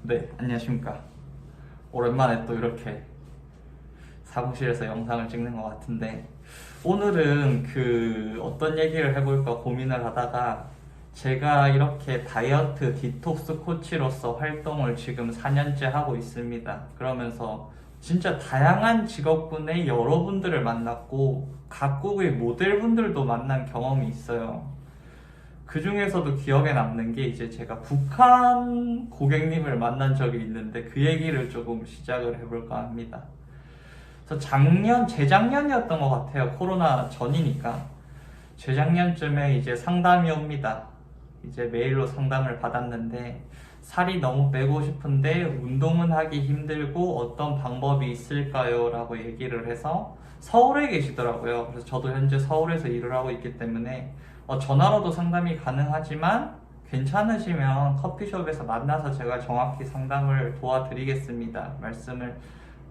네, 안녕하십니까. 오랜만에 또 이렇게 사무실에서 영상을 찍는 것 같은데, 오늘은 어떤 얘기를 해볼까 고민을 하다가, 제가 이렇게 다이어트 디톡스 코치로서 활동을 지금 4년째 하고 있습니다. 그러면서 진짜 다양한 직업군의 여러분들을 만났고, 각국의 모델분들도 만난 경험이 있어요. 그 중에서도 기억에 남는 게 이제 제가 북한 고객님을 만난 적이 있는데 그 얘기를 조금 시작을 해볼까 합니다. 그래서 재작년이었던 것 같아요. 코로나 전이니까. 재작년쯤에 이제 상담이 옵니다. 이제 메일로 상담을 받았는데 살이 너무 빼고 싶은데 운동은 하기 힘들고 어떤 방법이 있을까요? 라고 얘기를 해서 서울에 계시더라고요. 그래서 저도 현재 서울에서 일을 하고 있기 때문에 전화로도 상담이 가능하지만 괜찮으시면 커피숍에서 만나서 제가 정확히 상담을 도와드리겠습니다. 말씀을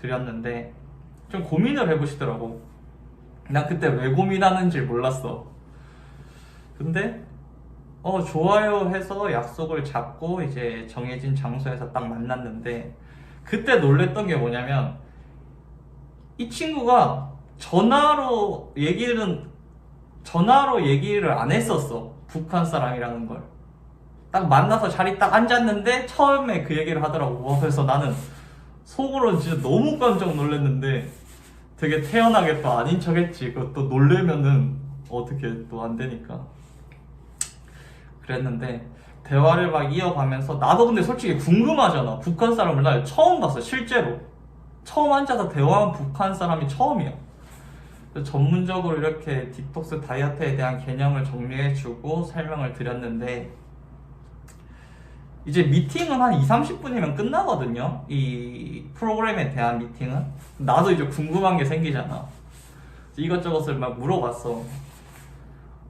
드렸는데 좀 고민을 해보시더라고. 난 그때 왜 고민하는지 몰랐어. 근데 좋아요 해서 약속을 잡고 이제 정해진 장소에서 딱 만났는데 그때 놀랬던 게 뭐냐면 이 친구가 전화로 얘기를 안 했었어. 북한 사람이라는 걸. 딱 만나서 자리 딱 앉았는데 처음에 그 얘기를 하더라고. 그래서 나는 속으로 진짜 너무 깜짝 놀랐는데 되게 태연하게 또 아닌 척 했지. 그것도 놀래면은 어떻게 또 안 되니까. 그랬는데 대화를 막 이어가면서 나도 근데 솔직히 궁금하잖아. 북한 사람을 나 처음 봤어. 실제로. 처음 앉아서 대화한 북한 사람이 처음이야. 전문적으로 이렇게 디톡스 다이어트에 대한 개념을 정리해주고 설명을 드렸는데 이제 미팅은 한 2, 30분이면 끝나거든요. 이 프로그램에 대한 미팅은. 나도 이제 궁금한 게 생기잖아. 이것저것을 막 물어봤어.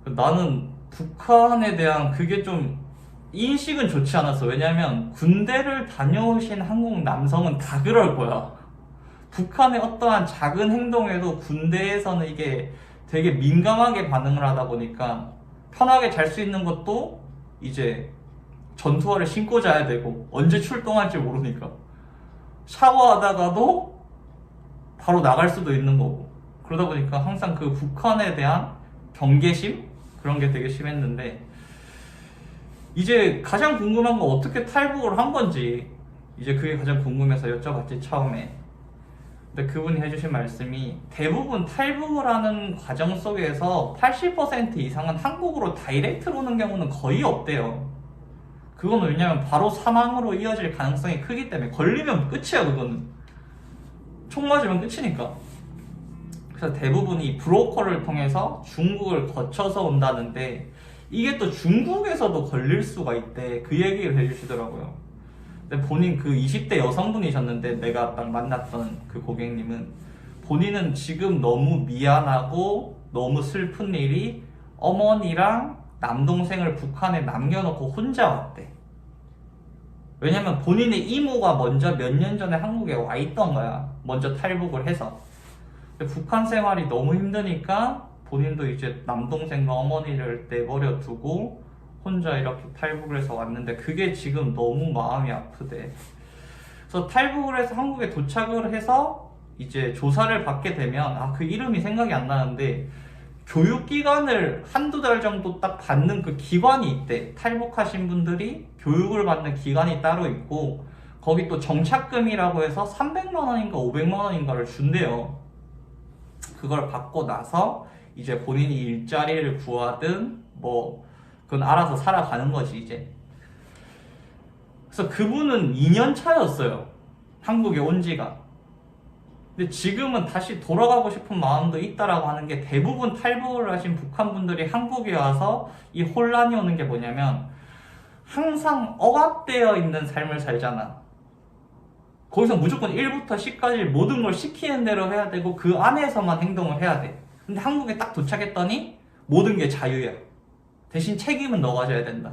나는 북한에 대한 그게 좀 인식은 좋지 않았어. 왜냐면 군대를 다녀오신 한국 남성은 다 그럴 거야. 북한의 어떠한 작은 행동에도 군대에서는 이게 되게 민감하게 반응을 하다 보니까 편하게 잘 수 있는 것도 이제 전투화를 신고 자야 되고 언제 출동할지 모르니까 샤워하다가도 바로 나갈 수도 있는 거고 그러다 보니까 항상 그 북한에 대한 경계심? 그런 게 되게 심했는데 이제 가장 궁금한 건 어떻게 탈북을 한 건지 이제 그게 가장 궁금해서 여쭤봤지 처음에. 근데 그분이 해주신 말씀이 대부분 탈북을 하는 과정 속에서 80% 이상은 한국으로 다이렉트로 오는 경우는 거의 없대요. 그건 왜냐면 바로 사망으로 이어질 가능성이 크기 때문에 걸리면 끝이야. 그거는 총 맞으면 끝이니까. 그래서 대부분이 브로커를 통해서 중국을 거쳐서 온다는데 이게 또 중국에서도 걸릴 수가 있대. 그 얘기를 해주시더라고요. 근데 본인 그 20대 여성분이셨는데 내가 딱 만났던 그 고객님은 본인은 지금 너무 미안하고 너무 슬픈 일이 어머니랑 남동생을 북한에 남겨놓고 혼자 왔대. 왜냐면 본인의 이모가 먼저 몇 년 전에 한국에 와 있던 거야. 먼저 탈북을 해서. 근데 북한 생활이 너무 힘드니까 본인도 이제 남동생과 어머니를 내버려 두고 혼자 이렇게 탈북을 해서 왔는데 그게 지금 너무 마음이 아프대. 그래서 탈북을 해서 한국에 도착을 해서 이제 조사를 받게 되면 그 이름이 생각이 안 나는데 교육기간을 한두 달 정도 딱 받는 그 기관이 있대. 탈북하신 분들이 교육을 받는 기관이 따로 있고 거기 또 정착금이라고 해서 300만 원인가 500만 원인가를 준대요. 그걸 받고 나서 이제 본인이 일자리를 구하든 그건 알아서 살아가는 거지 이제. 그래서 그분은 2년 차였어요. 한국에 온 지가. 근데 지금은 다시 돌아가고 싶은 마음도 있다라고 하는 게 대부분 탈북을 하신 북한 분들이 한국에 와서 이 혼란이 오는 게 뭐냐면 항상 억압되어 있는 삶을 살잖아. 거기서 무조건 1부터 10까지 모든 걸 시키는 대로 해야 되고 그 안에서만 행동을 해야 돼. 근데 한국에 딱 도착했더니 모든 게 자유야. 대신 책임은 너가 져야 된다.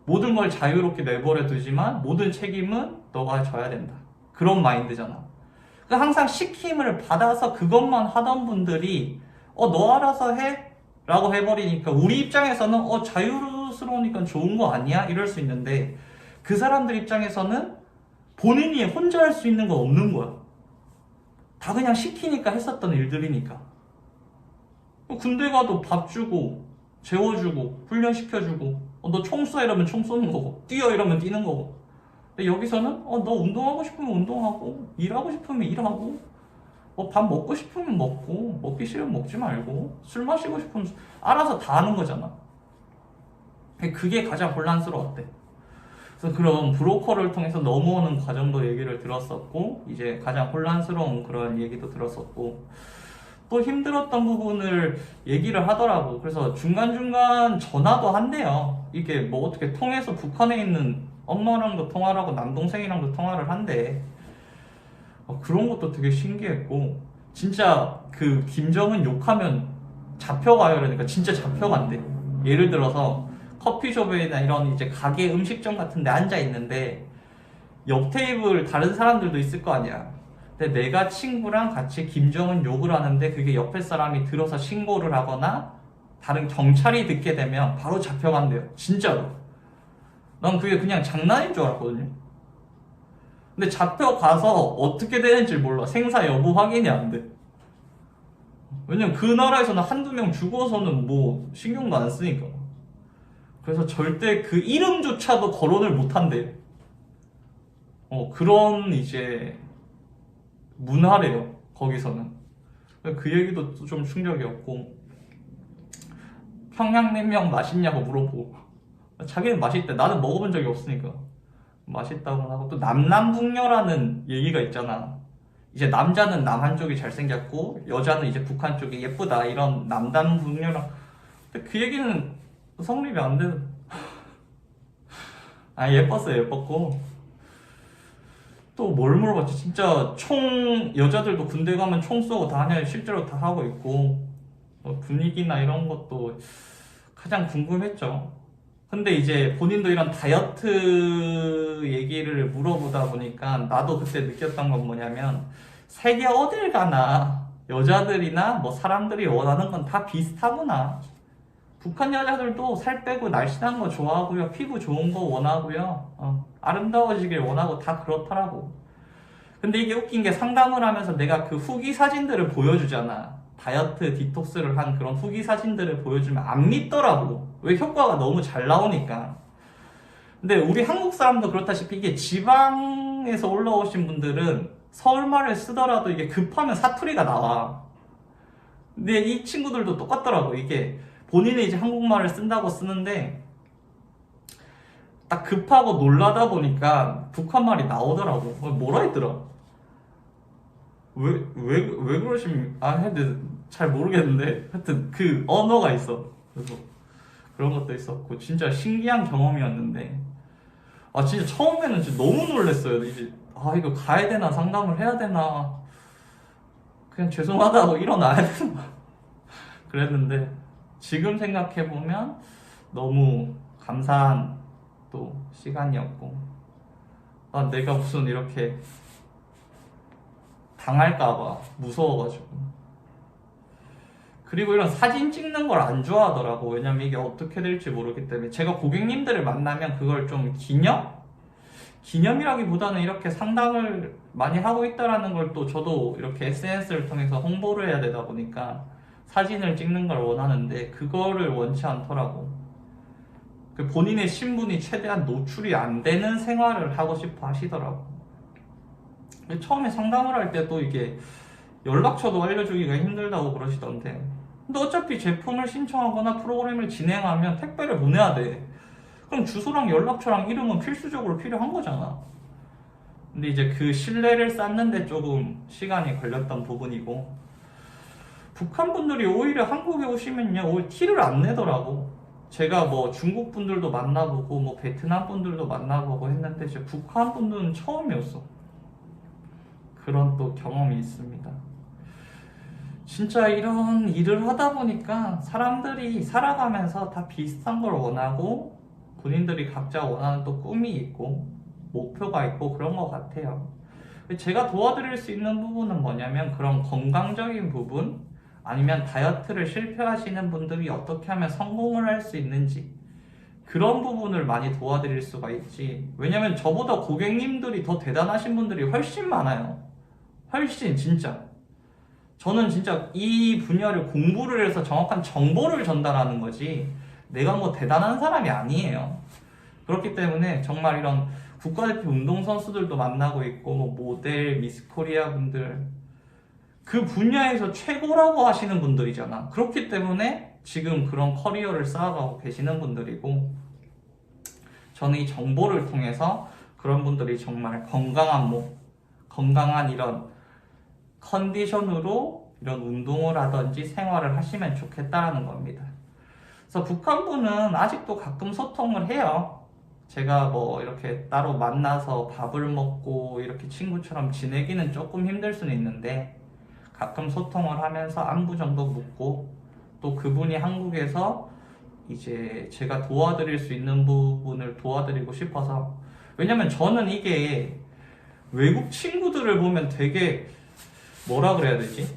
모든 걸 자유롭게 내버려 두지만 모든 책임은 너가 져야 된다. 그런 마인드잖아. 그러니까 항상 시킴을 받아서 그것만 하던 분들이 너 알아서 해? 라고 해버리니까 우리 입장에서는 자유스러우니까 좋은 거 아니야? 이럴 수 있는데 그 사람들 입장에서는 본인이 혼자 할 수 있는 건 없는 거야. 다 그냥 시키니까 했었던 일들이니까. 군대 가도 밥 주고 재워주고 훈련시켜주고 너 총 쏴 이러면 총 쏘는 거고 뛰어 이러면 뛰는 거고. 근데 여기서는 너 운동하고 싶으면 운동하고 일하고 싶으면 일하고 밥 먹고 싶으면 먹고 먹기 싫으면 먹지 말고 술 마시고 싶으면 알아서 다 하는 거잖아. 그게 가장 혼란스러웠대. 그래서 그런 브로커를 통해서 넘어오는 과정도 얘기를 들었었고 이제 가장 혼란스러운 그런 얘기도 들었었고 또 힘들었던 부분을 얘기를 하더라고. 그래서 중간중간 전화도 한대요. 이게 뭐 어떻게 통해서 북한에 있는 엄마랑도 통화를 하고 남동생이랑도 통화를 한대. 그런 것도 되게 신기했고 진짜 그 김정은 욕하면 잡혀가요. 그러니까 진짜 잡혀간대. 예를 들어서 커피숍이나 이런 이제 가게 음식점 같은 데 앉아 있는데 옆 테이블 다른 사람들도 있을 거 아니야. 근데 내가 친구랑 같이 김정은 욕을 하는데 그게 옆에 사람이 들어서 신고를 하거나 다른 경찰이 듣게 되면 바로 잡혀간대요. 진짜로. 난 그게 그냥 장난인 줄 알았거든요. 근데 잡혀가서 어떻게 되는지 몰라. 생사 여부 확인이 안 돼. 왜냐면 그 나라에서는 한두 명 죽어서는 뭐 신경도 안 쓰니까. 그래서 절대 그 이름조차도 거론을 못 한대. 그런 이제 문화래요. 거기서는. 그 얘기도 좀 충격이었고 평양냉면 맛있냐고 물어보고 자기는 맛있대. 나는 먹어본 적이 없으니까 맛있다고 하고 또 남남북녀라는 얘기가 있잖아. 이제 남자는 남한 쪽이 잘생겼고 여자는 이제 북한 쪽이 예쁘다 이런 남남북녀랑. 근데 그 얘기는 성립이 안 되는. 예뻤어요. 예뻤고 또 뭘 물어봤지. 진짜 총 여자들도 군대 가면 총 쏘고 다 하냐 실제로 다 하고 있고 분위기나 이런 것도 가장 궁금했죠. 근데 이제 본인도 이런 다이어트 얘기를 물어보다 보니까 나도 그때 느꼈던 건 뭐냐면 세계 어딜 가나 여자들이나 뭐 사람들이 원하는 건 다 비슷하구나. 북한 여자들도 살 빼고 날씬한 거 좋아하고요. 피부 좋은 거 원하고요. 아름다워지길 원하고 다 그렇더라고. 근데 이게 웃긴 게 상담을 하면서 내가 그 후기 사진들을 보여주잖아. 다이어트 디톡스를 한 그런 후기 사진들을 보여주면 안 믿더라고. 왜? 효과가 너무 잘 나오니까. 근데 우리 한국 사람도 그렇다시피 이게 지방에서 올라오신 분들은 서울말을 쓰더라도 이게 급하면 사투리가 나와. 근데 이 친구들도 똑같더라고. 이게 본인이 이제 한국말을 쓴다고 쓰는데 딱 급하고 놀라다 보니까 북한말이 나오더라고. 뭐라 했더라? 왜 근데 잘 모르겠는데 하여튼 그 언어가 있어. 그래서 그런 것도 있었고 진짜 신기한 경험이었는데 진짜 처음에는 진짜 너무 놀랐어요. 이제 이거 가야 되나 상담을 해야 되나 그냥 죄송하다고 일어나야 되나 그랬는데 지금 생각해보면 너무 감사한 또 시간이었고 내가 무슨 이렇게 당할까봐 무서워가지고. 그리고 이런 사진 찍는 걸 안 좋아하더라고. 왜냐면 이게 어떻게 될지 모르기 때문에. 제가 고객님들을 만나면 그걸 좀 기념이라기보다는 이렇게 상담을 많이 하고 있다라는 걸 또 저도 이렇게 SNS를 통해서 홍보를 해야 되다 보니까 사진을 찍는 걸 원하는데 그거를 원치 않더라고. 그 본인의 신분이 최대한 노출이 안 되는 생활을 하고 싶어 하시더라고. 처음에 상담을 할 때도 이게 연락처도 알려주기가 힘들다고 그러시던데 근데 어차피 제품을 신청하거나 프로그램을 진행하면 택배를 보내야 돼. 그럼 주소랑 연락처랑 이름은 필수적으로 필요한 거잖아. 근데 이제 그 신뢰를 쌓는데 조금 시간이 걸렸던 부분이고 북한 분들이 오히려 한국에 오시면요 오히려 티를 안 내더라고. 제가 뭐 중국 분들도 만나보고 뭐 베트남 분들도 만나보고 했는데 이제 북한 분들은 처음이었어. 그런 또 경험이 있습니다. 진짜 이런 일을 하다 보니까 사람들이 살아가면서 다 비슷한 걸 원하고 본인들이 각자 원하는 또 꿈이 있고 목표가 있고 그런 것 같아요. 제가 도와드릴 수 있는 부분은 뭐냐면 그런 건강적인 부분 아니면 다이어트를 실패하시는 분들이 어떻게 하면 성공을 할 수 있는지 그런 부분을 많이 도와드릴 수가 있지. 왜냐면 저보다 고객님들이 더 대단하신 분들이 훨씬 많아요. 훨씬 진짜. 저는 진짜 이 분야를 공부를 해서 정확한 정보를 전달하는 거지 내가 뭐 대단한 사람이 아니에요. 그렇기 때문에 정말 이런 국가대표 운동선수들도 만나고 있고 뭐 모델, 미스코리아 분들 그 분야에서 최고라고 하시는 분들이잖아. 그렇기 때문에 지금 그런 커리어를 쌓아가고 계시는 분들이고 저는 이 정보를 통해서 그런 분들이 정말 건강한 몸, 건강한 이런 컨디션으로 이런 운동을 하든지 생활을 하시면 좋겠다라는 겁니다. 그래서 북한분은 아직도 가끔 소통을 해요. 제가 뭐 이렇게 따로 만나서 밥을 먹고 이렇게 친구처럼 지내기는 조금 힘들 수는 있는데 가끔 소통을 하면서 안부 정도 묻고 또 그분이 한국에서 이제 제가 도와드릴 수 있는 부분을 도와드리고 싶어서 왜냐면 저는 이게 외국 친구들을 보면 되게 뭐라 그래야 되지?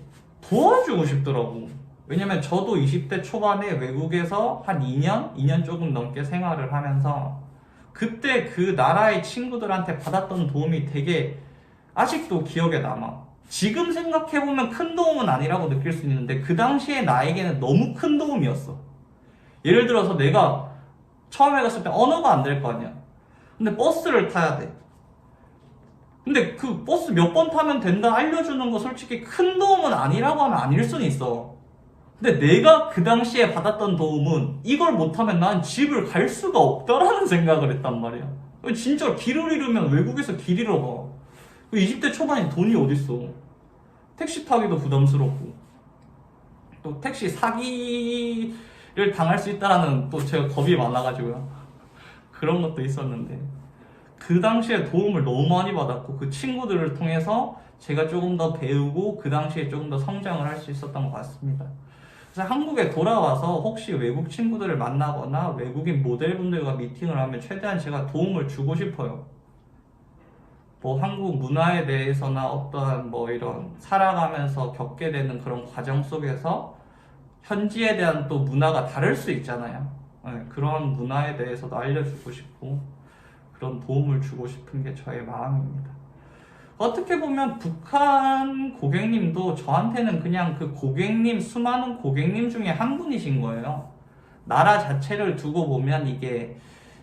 도와주고 싶더라고. 왜냐면 저도 20대 초반에 외국에서 한 2년 조금 넘게 생활을 하면서 그때 그 나라의 친구들한테 받았던 도움이 되게 아직도 기억에 남아. 지금 생각해보면 큰 도움은 아니라고 느낄 수 있는데 그 당시에 나에게는 너무 큰 도움이었어. 예를 들어서 내가 처음에 갔을 때 언어가 안 될 거 아니야. 근데 버스를 타야 돼. 근데 그 버스 몇 번 타면 된다 알려주는 거 솔직히 큰 도움은 아니라고 하면 아닐 수는 있어. 근데 내가 그 당시에 받았던 도움은 이걸 못하면 난 집을 갈 수가 없다라는 생각을 했단 말이야. 진짜 길을 잃으면 외국에서 길 잃어봐. 20대 초반에 돈이 어딨어. 택시 타기도 부담스럽고 또 택시 사기를 당할 수 있다라는 또 제가 겁이 많아가지고요. 그런 것도 있었는데 그 당시에 도움을 너무 많이 받았고 그 친구들을 통해서 제가 조금 더 배우고 그 당시에 조금 더 성장을 할 수 있었던 것 같습니다. 그래서 한국에 돌아와서 혹시 외국 친구들을 만나거나 외국인 모델분들과 미팅을 하면 최대한 제가 도움을 주고 싶어요. 뭐 한국 문화에 대해서나 어떠한 뭐 이런 살아가면서 겪게 되는 그런 과정 속에서 현지에 대한 또 문화가 다를 수 있잖아요. 네, 그런 문화에 대해서도 알려주고 싶고 그런 도움을 주고 싶은 게 저의 마음입니다. 어떻게 보면 북한 고객님도 저한테는 그냥 그 고객님, 수많은 고객님 중에 한 분이신 거예요. 나라 자체를 두고 보면 이게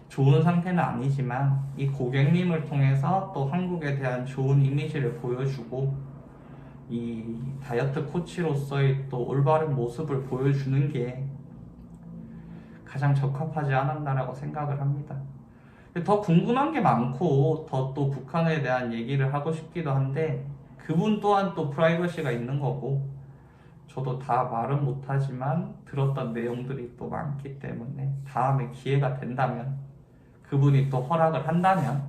좋은 상태는 아니지만 이 고객님을 통해서 또 한국에 대한 좋은 이미지를 보여주고 이 다이어트 코치로서의 또 올바른 모습을 보여주는 게 가장 적합하지 않았나라고 생각을 합니다. 더 궁금한 게 많고 더 또 북한에 대한 얘기를 하고 싶기도 한데 그분 또한 또 프라이버시가 있는 거고 저도 다 말은 못하지만 들었던 내용들이 또 많기 때문에 다음에 기회가 된다면 그분이 또 허락을 한다면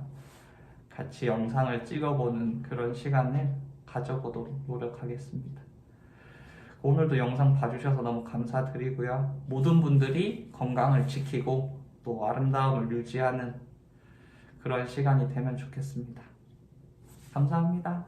같이 영상을 찍어보는 그런 시간을 가져보도록 노력하겠습니다. 오늘도 영상 봐주셔서 너무 감사드리고요. 모든 분들이 건강을 지키고 또 아름다움을 유지하는 그런 시간이 되면 좋겠습니다. 감사합니다.